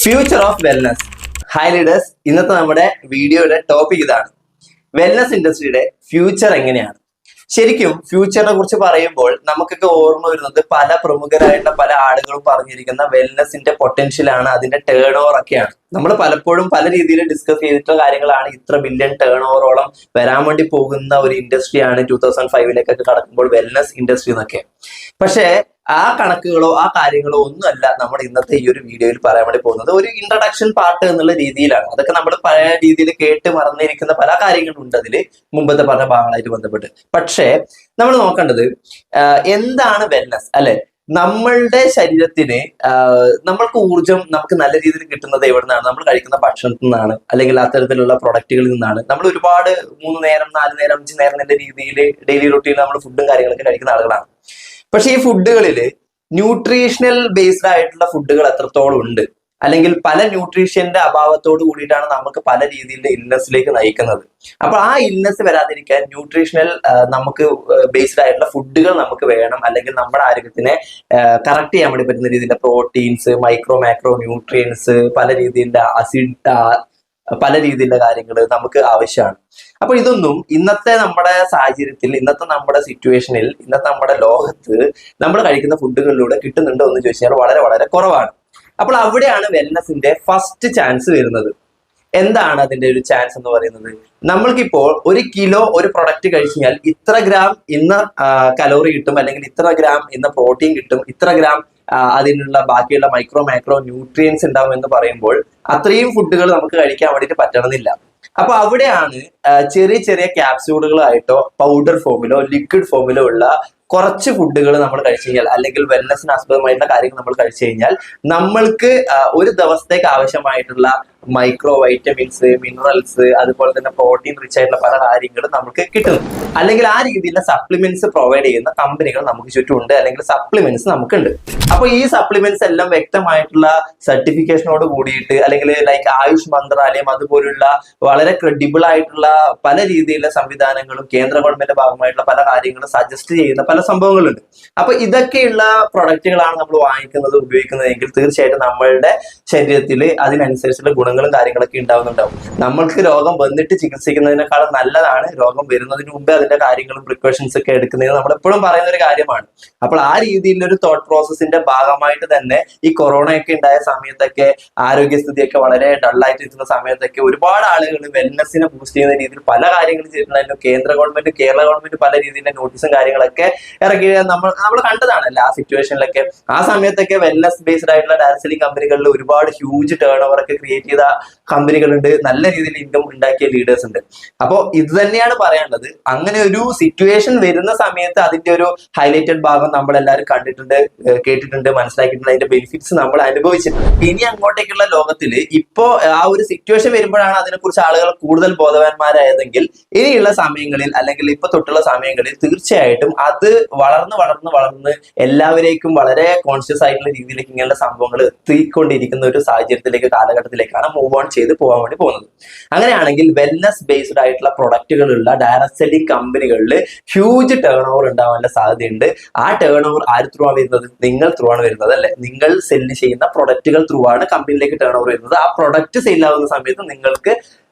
Future of wellness. Hi leaders, ഇന്നത്തെ നമ്മുടെ വീഡിയോയുടെ ടോപ്പിക് ഇതാണ്. വെൽനസ് ഇൻഡസ്ട്രിയുടെ ഫ്യൂച്ചർ എങ്ങനെയാണ്? ശരിക്കും ഫ്യൂച്ചറിനെ കുറിച്ച് പറയുമ്പോൾ നമുക്കൊക്കെ ഓർമ്മ വരുന്നത് പല പ്രമുഖരായിട്ടുള്ള പല ആളുകളും പറഞ്ഞിരിക്കുന്ന വെൽനസിന്റെ പൊട്ടൻഷ്യലാണ്, അതിന്റെ ടേൺ ഓവർ ഒക്കെയാണ്. നമ്മൾ പലപ്പോഴും പല രീതിയിൽ ഡിസ്കസ് ചെയ്തിട്ടുള്ള കാര്യങ്ങളാണ്. ഇത്ര ബില്യൺ ടേൺ ഓവറോളം വരാൻ വേണ്ടി പോകുന്ന ഒരു ഇൻഡസ്ട്രിയാണ് 2005 കടക്കുമ്പോൾ വെൽനസ് ഇൻഡസ്ട്രി എന്നൊക്കെ. പക്ഷേ ആ കണക്കുകളോ ആ കാര്യങ്ങളോ ഒന്നുമല്ല നമ്മൾ ഇന്നത്തെ ഈ ഒരു വീഡിയോയിൽ പറയാൻ വേണ്ടി പോകുന്നത്. ഒരു ഇൻട്രഡക്ഷൻ പാർട്ട് എന്നുള്ള രീതിയിലാണ്. അതൊക്കെ നമ്മൾ പല രീതിയിൽ കേട്ട് മറന്നിരിക്കുന്ന പല കാര്യങ്ങളുണ്ട് അതിൽ മുമ്പത്തെ പറഞ്ഞ ഭാഗങ്ങളായിട്ട് ബന്ധപ്പെട്ട്. പക്ഷേ നമ്മൾ നോക്കേണ്ടത് എന്താണ് വെൽനസ്, അല്ലെ? നമ്മളുടെ ശരീരത്തിന് നമ്മൾക്ക് ഊർജം നമുക്ക് നല്ല രീതിയിൽ കിട്ടുന്നത് എവിടെ നിന്നാണ്? നമ്മൾ കഴിക്കുന്ന ഭക്ഷണത്തിൽ നിന്നാണ്, അല്ലെങ്കിൽ അത്തരത്തിലുള്ള പ്രൊഡക്റ്റുകളിൽ നിന്നാണ്. നമ്മൾ ഒരുപാട് 3 നേരം 4 നേരം 5 നേരം എന്ന രീതിയിൽ ഡെയിലി റൂട്ടീനിൽ നമ്മൾ ഫുഡും കാര്യങ്ങളൊക്കെ കഴിക്കുന്ന ആളുകളാണ്. പക്ഷെ ഈ ഫുഡുകളിൽ ന്യൂട്രീഷണൽ ബേസ്ഡ് ആയിട്ടുള്ള ഫുഡുകൾ എത്രത്തോളം ഉണ്ട്, അല്ലെങ്കിൽ പല ന്യൂട്രീഷ്യന്റെ അഭാവത്തോട് കൂടിയിട്ടാണ് നമുക്ക് പല രീതിയിലുള്ള ഇൽനെസ്സിലേക്ക് നയിക്കുന്നത്. അപ്പൊ ആ ഇൽനെസ് വരാതിരിക്കാൻ ന്യൂട്രീഷണൽ നമുക്ക് ബേസ്ഡ് ആയിട്ടുള്ള ഫുഡുകൾ നമുക്ക് വേണം, അല്ലെങ്കിൽ നമ്മുടെ ആരോഗ്യത്തിനെ കറക്റ്റ് ചെയ്യാൻ വേണ്ടി പറ്റുന്ന രീതിയിലുള്ള പ്രോട്ടീൻസ്, മൈക്രോ മാക്രോ ന്യൂട്രിയൻസ്, പല രീതിയിലുള്ള അസിഡ്, പല രീതിയിലുള്ള കാര്യങ്ങൾ നമുക്ക് ആവശ്യമാണ്. അപ്പൊ ഇതൊന്നും ഇന്നത്തെ നമ്മുടെ സാഹചര്യത്തിൽ, ഇന്നത്തെ നമ്മുടെ സിറ്റുവേഷനിൽ, ഇന്നത്തെ നമ്മുടെ ലോകത്ത് നമ്മൾ കഴിക്കുന്ന ഫുഡുകളിലൂടെ കിട്ടുന്നുണ്ടോ എന്ന് ചോദിച്ചാൽ വളരെ വളരെ കുറവാണ്. അപ്പോൾ അവിടെയാണ് വെൽനസിന്റെ ഫസ്റ്റ് ചാൻസ് വരുന്നത്. എന്താണ് അതിന്റെ ഒരു ചാൻസ് എന്ന് പറയുന്നത്? നമ്മൾക്കിപ്പോൾ 1 കിലോ ഒരു പ്രൊഡക്റ്റ് കഴിച്ചു കഴിഞ്ഞാൽ ഇത്ര ഗ്രാം ഇന്ന കലോറി കിട്ടും, അല്ലെങ്കിൽ ഇത്ര ഗ്രാം ഇന്ന പ്രോട്ടീൻ കിട്ടും, ഇത്ര ഗ്രാം അതിനുള്ള ബാക്കിയുള്ള മൈക്രോ മാക്രോ ന്യൂട്രിയൻസ് ഉണ്ടാവും എന്ന് പറയുമ്പോൾ അത്രയും ഫുഡുകൾ നമുക്ക് കഴിക്കാൻ വേണ്ടിയിട്ട് പറ്റണമെന്നില്ല. അപ്പൊ അവിടെയാണ് ചെറിയ ചെറിയ ക്യാപ്സ്യൂളുകളായിട്ടോ പൗഡർ ഫോമിലോ ലിക്വിഡ് ഫോമിലോ ഉള്ള കുറച്ച് ഫുഡുകൾ നമ്മൾ കഴിച്ചു കഴിഞ്ഞാൽ, അല്ലെങ്കിൽ വെൽനസിന് ആസ്പദമായിട്ടുള്ള കാര്യങ്ങൾ നമ്മൾ കഴിച്ചു കഴിഞ്ഞാൽ നമ്മൾക്ക് ഒരു ദിവസത്തേക്ക് ആവശ്യമായിട്ടുള്ള മൈക്രോ വൈറ്റമിൻസ്, മിനറൽസ്, അതുപോലെ തന്നെ പ്രോട്ടീൻ റിച്ച് ആയിട്ടുള്ള പല കാര്യങ്ങളും നമുക്ക് കിട്ടുന്നു. അല്ലെങ്കിൽ ആ രീതിയിലുള്ള സപ്ലിമെന്റ്സ് പ്രൊവൈഡ് ചെയ്യുന്ന കമ്പനികൾ നമുക്ക് ചുറ്റുമുണ്ട്, അല്ലെങ്കിൽ സപ്ലിമെന്റ്സ് നമുക്കുണ്ട്. അപ്പൊ ഈ സപ്ലിമെന്റ്സ് എല്ലാം വ്യക്തമായിട്ടുള്ള സർട്ടിഫിക്കേഷനോട് കൂടിയിട്ട്, അല്ലെങ്കിൽ ലൈക്ക് ആയുഷ് മന്ത്രാലയം അതുപോലുള്ള വളരെ ക്രെഡിബിൾ ആയിട്ടുള്ള പല രീതിയിലുള്ള സംവിധാനങ്ങളും കേന്ദ്ര ഗവൺമെന്റ് ഭാഗമായിട്ടുള്ള പല കാര്യങ്ങളും സജസ്റ്റ് ചെയ്യുന്ന പല സംഭവങ്ങളുണ്ട്. അപ്പൊ ഇതൊക്കെയുള്ള പ്രൊഡക്റ്റുകളാണ് നമ്മൾ വാങ്ങിക്കുന്നത്, ഉപയോഗിക്കുന്നതെങ്കിൽ തീർച്ചയായിട്ടും നമ്മളുടെ ശരീരത്തിൽ അതിനനുസരിച്ചുള്ള ഗുണങ്ങളും കാര്യങ്ങളൊക്കെ ഉണ്ടാവുന്നുണ്ടാവും. നമ്മൾക്ക് രോഗം വന്നിട്ട് ചികിത്സിക്കുന്നതിനേക്കാളും നല്ലതാണ് രോഗം വരുന്നതിന് മുമ്പേ അതിന്റെ കാര്യങ്ങളും പ്രിക്കോഷൻസ് ഒക്കെ എടുക്കുന്നത് നമ്മൾ എപ്പോഴും പറയുന്ന ഒരു കാര്യമാണ്. അപ്പോൾ ആ രീതിയിലുള്ള ഒരു തോട്ട് പ്രോസസ്സിന്റെ ഭാഗമായിട്ട് തന്നെ ഈ കൊറോണ ഒക്കെ ഉണ്ടായ സമയത്തൊക്കെ, ആരോഗ്യസ്ഥിതിയൊക്കെ വളരെ ഡള്ളായിട്ട് ഇരിക്കുന്ന സമയത്തൊക്കെ ഒരുപാട് ആളുകൾ വെൽനസിനെ ബൂസ്റ്റ് ചെയ്യുന്ന രീതിയിൽ പല കാര്യങ്ങളും ചെയ്തിട്ടുണ്ടായിരുന്നു. കേന്ദ്ര ഗവൺമെന്റ്, കേരള ഗവൺമെന്റ് പല രീതിയിലുള്ള നോട്ടീസും കാര്യങ്ങളൊക്കെ ഇറക്കി നമ്മൾ കണ്ടതാണല്ലോ ആ സിറ്റുവേഷനിലൊക്കെ. ആ സമയത്തൊക്കെ വെൽനസ് ബേസ്ഡ് ആയിട്ടുള്ള ഡയറക്ട് സെല്ലിംഗ് കമ്പനികളിൽ ഒരുപാട് ഹ്യൂജ് ടേൺ ഓവർ ഒക്കെ ക്രിയേറ്റ് ചെയ്ത കമ്പനികളുണ്ട്, നല്ല രീതിയിൽ ഇൻകം ഉണ്ടാക്കിയ ലീഡേഴ്സ് ഉണ്ട്. അപ്പോൾ ഇത് തന്നെയാണ് പറയാനുള്ളത്. അങ്ങനെ ഒരു സിറ്റുവേഷൻ വരുന്ന സമയത്ത് അതിന്റെ ഒരു ഹൈലൈറ്റഡ് ഭാഗം നമ്മൾ എല്ലാവരും കണ്ടിട്ടുണ്ട്, കേട്ടിട്ടുണ്ട്, മനസ്സിലാക്കിയിട്ടുണ്ട്, അതിന്റെ ബെനിഫിറ്റ്സ് നമ്മൾ അനുഭവിച്ചിട്ടുണ്ട്. ഇനി അങ്ങോട്ടേക്കുള്ള ലോകത്തിൽ ഇപ്പോ ആ ഒരു സിറ്റുവേഷൻ വരുമ്പോഴാണ് അതിനെക്കുറിച്ച് ആളുകൾ കൂടുതൽ ബോധവാന്മാരായതെങ്കിൽ ഇനിയുള്ള സമയങ്ങളിൽ, അല്ലെങ്കിൽ ഇപ്പൊ തൊട്ടുള്ള സമയങ്ങളിൽ തീർച്ചയായിട്ടും അത് വളർന്ന് വളർന്ന് വളർന്ന് എല്ലാവരേക്കും വളരെ കോൺഷ്യസ് ആയിട്ടുള്ള രീതിയിലേക്ക് ഇങ്ങനെയുള്ള സംഭവങ്ങൾ എത്തിക്കൊണ്ടിരിക്കുന്ന ഒരു സാഹചര്യത്തിലേക്ക്, കാലഘട്ടത്തിലേക്കാണ് മൂവ് ഓൺ ചെയ്ത് പോകാൻ വേണ്ടി പോകുന്നത്. അങ്ങനെയാണെങ്കിൽ വെൽനസ് ബേസ്ഡ് ആയിട്ടുള്ള പ്രൊഡക്റ്റുകളുള്ള ഡയറക്ട് സെല്ലിംഗ് കമ്പനികളിൽ ഹ്യൂജ് ടേൺ ഓവർ ഉണ്ടാവാനുള്ള സാധ്യതയുണ്ട്. ആ ടേൺ ഓവർ ആര് ത്രൂ ആണ് വരുന്നത്? നിങ്ങൾ ത്രൂ ആണ് വരുന്നത്, അല്ലെ? നിങ്ങൾ സെല്ല് ചെയ്യുന്ന പ്രൊഡക്റ്റുകൾ ത്രൂ ആണ് കമ്പനിയിലേക്ക് ടേൺ ഓവർ വരുന്നത്. ആ പ്രൊഡക്റ്റ് സെയിൽ ആവുന്ന സമയത്ത് നിങ്ങൾക്ക്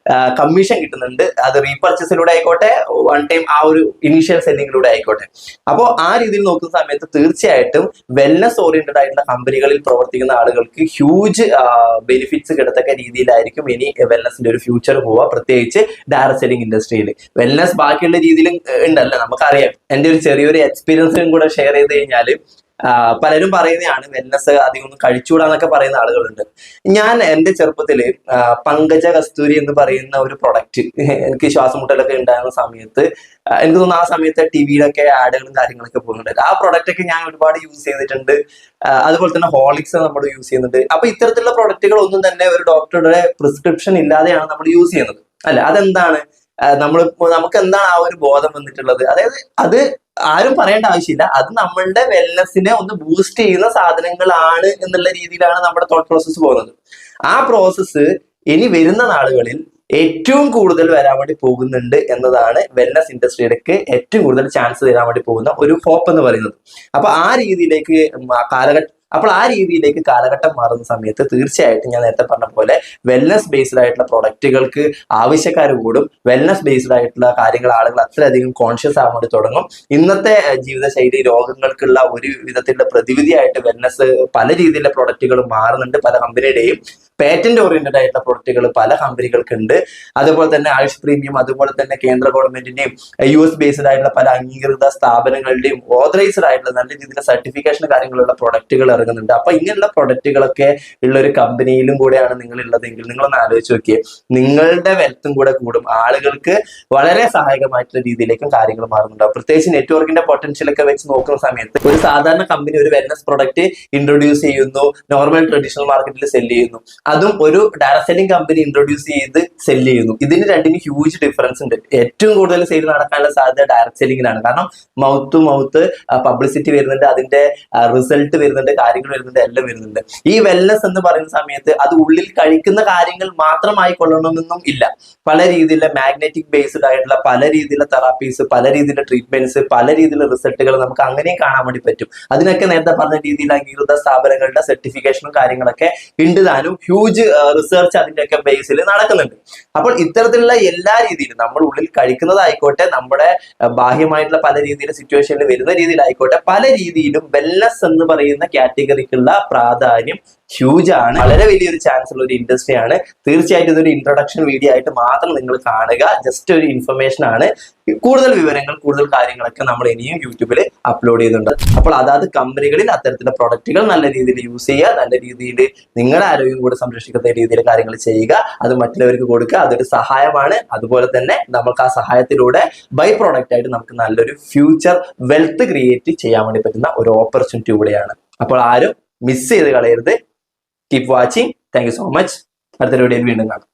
കമ്മീഷൻ കിട്ടുന്നുണ്ട്. അത് റീപർച്ചേസിലൂടെ ആയിക്കോട്ടെ, വൺ ടൈം ആ ഒരു ഇനീഷ്യൽ സെല്ലിങ്ങിലൂടെ ആയിക്കോട്ടെ. അപ്പോൾ ആ രീതിയിൽ നോക്കുന്ന സമയത്ത് തീർച്ചയായിട്ടും വെൽനസ് ഓറിയന്റഡ് ആയിട്ടുള്ള കമ്പനികളിൽ പ്രവർത്തിക്കുന്ന ആളുകൾക്ക് ഹ്യൂജ് ബെനിഫിറ്റ്സ് കിടത്തക്ക രീതിയിലായിരിക്കും ഇനി വെൽനസിന്റെ ഒരു ഫ്യൂച്ചർ പോവുക, പ്രത്യേകിച്ച് ഡയറക്ട് സെല്ലിംഗ് ഇൻഡസ്ട്രിയിൽ. വെൽനസ് ബാക്കിയുള്ള രീതിയിലും ഉണ്ടല്ലോ, നമുക്കറിയാം. എൻ്റെ ഒരു ചെറിയൊരു എക്സ്പീരിയൻസും കൂടെ ഷെയർ ചെയ്ത് കഴിഞ്ഞാൽ, പലരും പറയുന്നതാണ് വെൽനസ് അധികം ഒന്നും കഴിച്ചുകൂടാന്നൊക്കെ പറയുന്ന ആളുകളുണ്ട്. ഞാൻ എൻ്റെ ചെറുപ്പത്തിൽ പങ്കജ കസ്തൂരി എന്ന് പറയുന്ന ഒരു പ്രൊഡക്റ്റ്, എനിക്ക് ശ്വാസമുട്ടലൊക്കെ ഉണ്ടായിരുന്ന സമയത്ത്, എനിക്ക് തോന്നുന്നു ആ സമയത്ത് ടിവിയിലൊക്കെ ആഡുകളും കാര്യങ്ങളൊക്കെ പോകുന്നുണ്ട്. ആ പ്രൊഡക്റ്റ് ഒക്കെ ഞാൻ ഒരുപാട് യൂസ് ചെയ്തിട്ടുണ്ട്. അതുപോലെ തന്നെ ഹോളിക്സ് നമ്മൾ യൂസ് ചെയ്യുന്നുണ്ട്. അപ്പൊ ഇത്തരത്തിലുള്ള പ്രൊഡക്റ്റുകൾ ഒന്നും തന്നെ ഒരു ഡോക്ടറുടെ പ്രിസ്ക്രിപ്ഷൻ ഇല്ലാതെയാണ് നമ്മൾ യൂസ് ചെയ്യുന്നത്, അല്ലെ? അതെന്താണ്? നമുക്ക് എന്താണ് ആ ഒരു ബോധം വന്നിട്ടുള്ളത്? അതായത് അത് ആരും പറയേണ്ട ആവശ്യമില്ല, അത് നമ്മളുടെ വെൽനസിനെ ഒന്ന് ബൂസ്റ്റ് ചെയ്യുന്ന സാധനങ്ങളാണ് എന്നുള്ള രീതിയിലാണ് നമ്മുടെ തോട്ട് പ്രോസസ്സ് പോകുന്നത്. ആ പ്രോസസ്സ് ഇനി വരുന്ന നാളുകളിൽ ഏറ്റവും കൂടുതൽ വരാൻ വേണ്ടി പോകുന്നുണ്ട് എന്നതാണ് വെൽനസ് ഇൻഡസ്ട്രിയിലേക്ക് ഏറ്റവും കൂടുതൽ ചാൻസ് തരാൻ വേണ്ടി പോകുന്ന ഒരു ഹോപ്പ് എന്ന് പറയുന്നത്. അപ്പൊ ആ രീതിയിലേക്ക് അപ്പോൾ ആ രീതിയിലേക്ക് കാലഘട്ടം മാറുന്ന സമയത്ത് തീർച്ചയായിട്ടും ഞാൻ നേരത്തെ പറഞ്ഞ പോലെ വെൽനസ് ബേസ്ഡ് ആയിട്ടുള്ള പ്രൊഡക്റ്റുകൾക്ക് ആവശ്യക്കാർ കൂടും. വെൽനസ് ബേസ്ഡ് ആയിട്ടുള്ള കാര്യങ്ങൾ ആളുകൾ അത്രയധികം കോൺഷ്യസ് ആവാൻ വേണ്ടി തുടങ്ങും. ഇന്നത്തെ ജീവിതശൈലി രോഗങ്ങൾക്കുള്ള ഒരു വിധത്തിലുള്ള പ്രതിവിധിയായിട്ട് വെൽനസ് പല രീതിയിലുള്ള പ്രൊഡക്റ്റുകൾ മാറുന്നുണ്ട്. പല കമ്പനിയുടെയും പേറ്റന്റ് ഓറിയന്റഡ് ആയിട്ടുള്ള പ്രൊഡക്റ്റുകൾ പല കമ്പനികൾക്ക് ഉണ്ട്. അതുപോലെ തന്നെ ആയുഷ് പ്രീമിയം, അതുപോലെ തന്നെ കേന്ദ്ര ഗവൺമെന്റിന്റെയും US ബേസ്ഡ് ആയിട്ടുള്ള പല അംഗീകൃത സ്ഥാപനങ്ങളുടെയും ഓതറൈസ്ഡ് ആയിട്ടുള്ള നല്ല രീതിയിലുള്ള സർട്ടിഫിക്കേഷൻ കാര്യങ്ങളുള്ള പ്രൊഡക്റ്റുകൾ ഇറങ്ങുന്നുണ്ട്. അപ്പൊ ഇങ്ങനെയുള്ള പ്രൊഡക്റ്റുകളൊക്കെ ഉള്ള ഒരു കമ്പനിയിലും കൂടെയാണ് നിങ്ങൾ ഉള്ളതെങ്കിൽ നിങ്ങളൊന്ന് ആലോചിച്ച് നോക്കിയേ, നിങ്ങളുടെ വെൽത്തും കൂടെ കൂടും. ആളുകൾക്ക് വളരെ സഹായകമായിട്ടുള്ള രീതിയിലേക്കും കാര്യങ്ങൾ മാറുന്നുണ്ടാവും. പ്രത്യേകിച്ച് നെറ്റ്വർക്കിന്റെ പൊട്ടൻഷ്യൽ ഒക്കെ വെച്ച് നോക്കുന്ന സമയത്ത് ഒരു സാധാരണ കമ്പനി ഒരു വെൽനസ് പ്രൊഡക്റ്റ് ഇൻട്രൊഡ്യൂസ് ചെയ്യുന്നു, നോർമൽ ട്രഡീഷണൽ മാർക്കറ്റിൽ സെല് ചെയ്യുന്നു. അതും ഒരു ഡയറക്ട് സെല്ലിംഗ് കമ്പനി ഇൻട്രൊഡ്യൂസ് ചെയ്ത് സെല് ചെയ്യുന്നു. ഇതിന് രണ്ടിനും ഹ്യൂജ് ഡിഫറൻസ് ഉണ്ട്. ഏറ്റവും കൂടുതൽ സെയിൽ നടക്കാനുള്ള സാധ്യത ഡയറക്ട് സെല്ലിങ്ങിനാണ്. കാരണം മൗത്ത് ടു മൗത്ത് പബ്ലിസിറ്റി വരുന്നുണ്ട്, അതിന്റെ റിസൾട്ട് വരുന്നുണ്ട്, കാര്യങ്ങൾ വരുന്നുണ്ട്, എല്ലാം വരുന്നുണ്ട്. ഈ വെൽനസ് എന്ന് പറയുന്ന സമയത്ത് അത് ഉള്ളിൽ കഴിക്കുന്ന കാര്യങ്ങൾ മാത്രമായി കൊള്ളണമെന്നും ഇല്ല. പല രീതിയിലുള്ള മാഗ്നറ്റിക് ബേസ്ഡ് ആയിട്ടുള്ള പല രീതിയിലുള്ള തെറാപ്പീസ്, പല രീതിയിലുള്ള ട്രീറ്റ്മെന്റ്സ്, പല രീതിയിലുള്ള റിസൾട്ടുകൾ നമുക്ക് അങ്ങനെയും കാണാൻ വേണ്ടി പറ്റും. അതിനൊക്കെ നേരത്തെ പറഞ്ഞ രീതിയിൽ അംഗീകൃത സ്ഥാപനങ്ങളുടെ സർട്ടിഫിക്കേഷനും കാര്യങ്ങളൊക്കെ ഉണ്ട് താനും. ഹ്യൂജ് റിസർച്ച് അതിന്റെയൊക്കെ ബേസിൽ നടക്കുന്നുണ്ട്. അപ്പോൾ ഇത്തരത്തിലുള്ള എല്ലാ രീതിയിലും നമ്മൾ ഉള്ളിൽ കഴിക്കുന്നതായിക്കോട്ടെ, നമ്മുടെ ബാഹ്യമായിട്ടുള്ള പല രീതിയിലുള്ള സിറ്റുവേഷനിൽ വരുന്ന രീതിയിലായിക്കോട്ടെ, പല രീതിയിലും വെൽനസ് എന്ന് പറയുന്ന കാറ്റഗറിക്കുള്ള പ്രാധാന്യം ഹ്യൂജ് ആണ്. വളരെ വലിയൊരു ചാൻസ് ഉള്ള ഒരു ഇൻഡസ്ട്രിയാണ്. തീർച്ചയായിട്ടും ഇതൊരു ഇൻട്രൊഡക്ഷൻ വീഡിയോ ആയിട്ട് മാത്രം നിങ്ങൾ കാണുക. ജസ്റ്റ് ഒരു ഇൻഫർമേഷൻ ആണ്. കൂടുതൽ വിവരങ്ങൾ, കൂടുതൽ കാര്യങ്ങളൊക്കെ നമ്മൾ ഇനിയും യൂട്യൂബിൽ അപ്ലോഡ് ചെയ്യുന്നുണ്ട്. അപ്പോൾ അതാത് കമ്പനികളിൽ അത്തരത്തിലുള്ള പ്രൊഡക്റ്റുകൾ നല്ല രീതിയിൽ യൂസ് ചെയ്യുക, നല്ല രീതിയിൽ നിങ്ങളുടെ ആരോഗ്യം കൂടെ സംരക്ഷിക്കുന്ന രീതിയിൽ കാര്യങ്ങൾ ചെയ്യുക, അത് മറ്റുള്ളവർക്ക് കൊടുക്കുക. അതൊരു സഹായമാണ്. അതുപോലെ തന്നെ നമുക്ക് ആ സഹായത്തിലൂടെ ബൈ പ്രോഡക്റ്റ് ആയിട്ട് നമുക്ക് നല്ലൊരു ഫ്യൂച്ചർ വെൽത്ത് ക്രിയേറ്റ് ചെയ്യാൻ വേണ്ടി പറ്റുന്ന ഒരു ഓപ്പർച്യൂണിറ്റി കൂടെയാണ്. അപ്പോൾ ആരും മിസ് ചെയ്ത് കളയരുത്. Keep watching. Thank you so much. അടുത്ത വീഡിയോയിൽ വീണ്ടും കാണാം.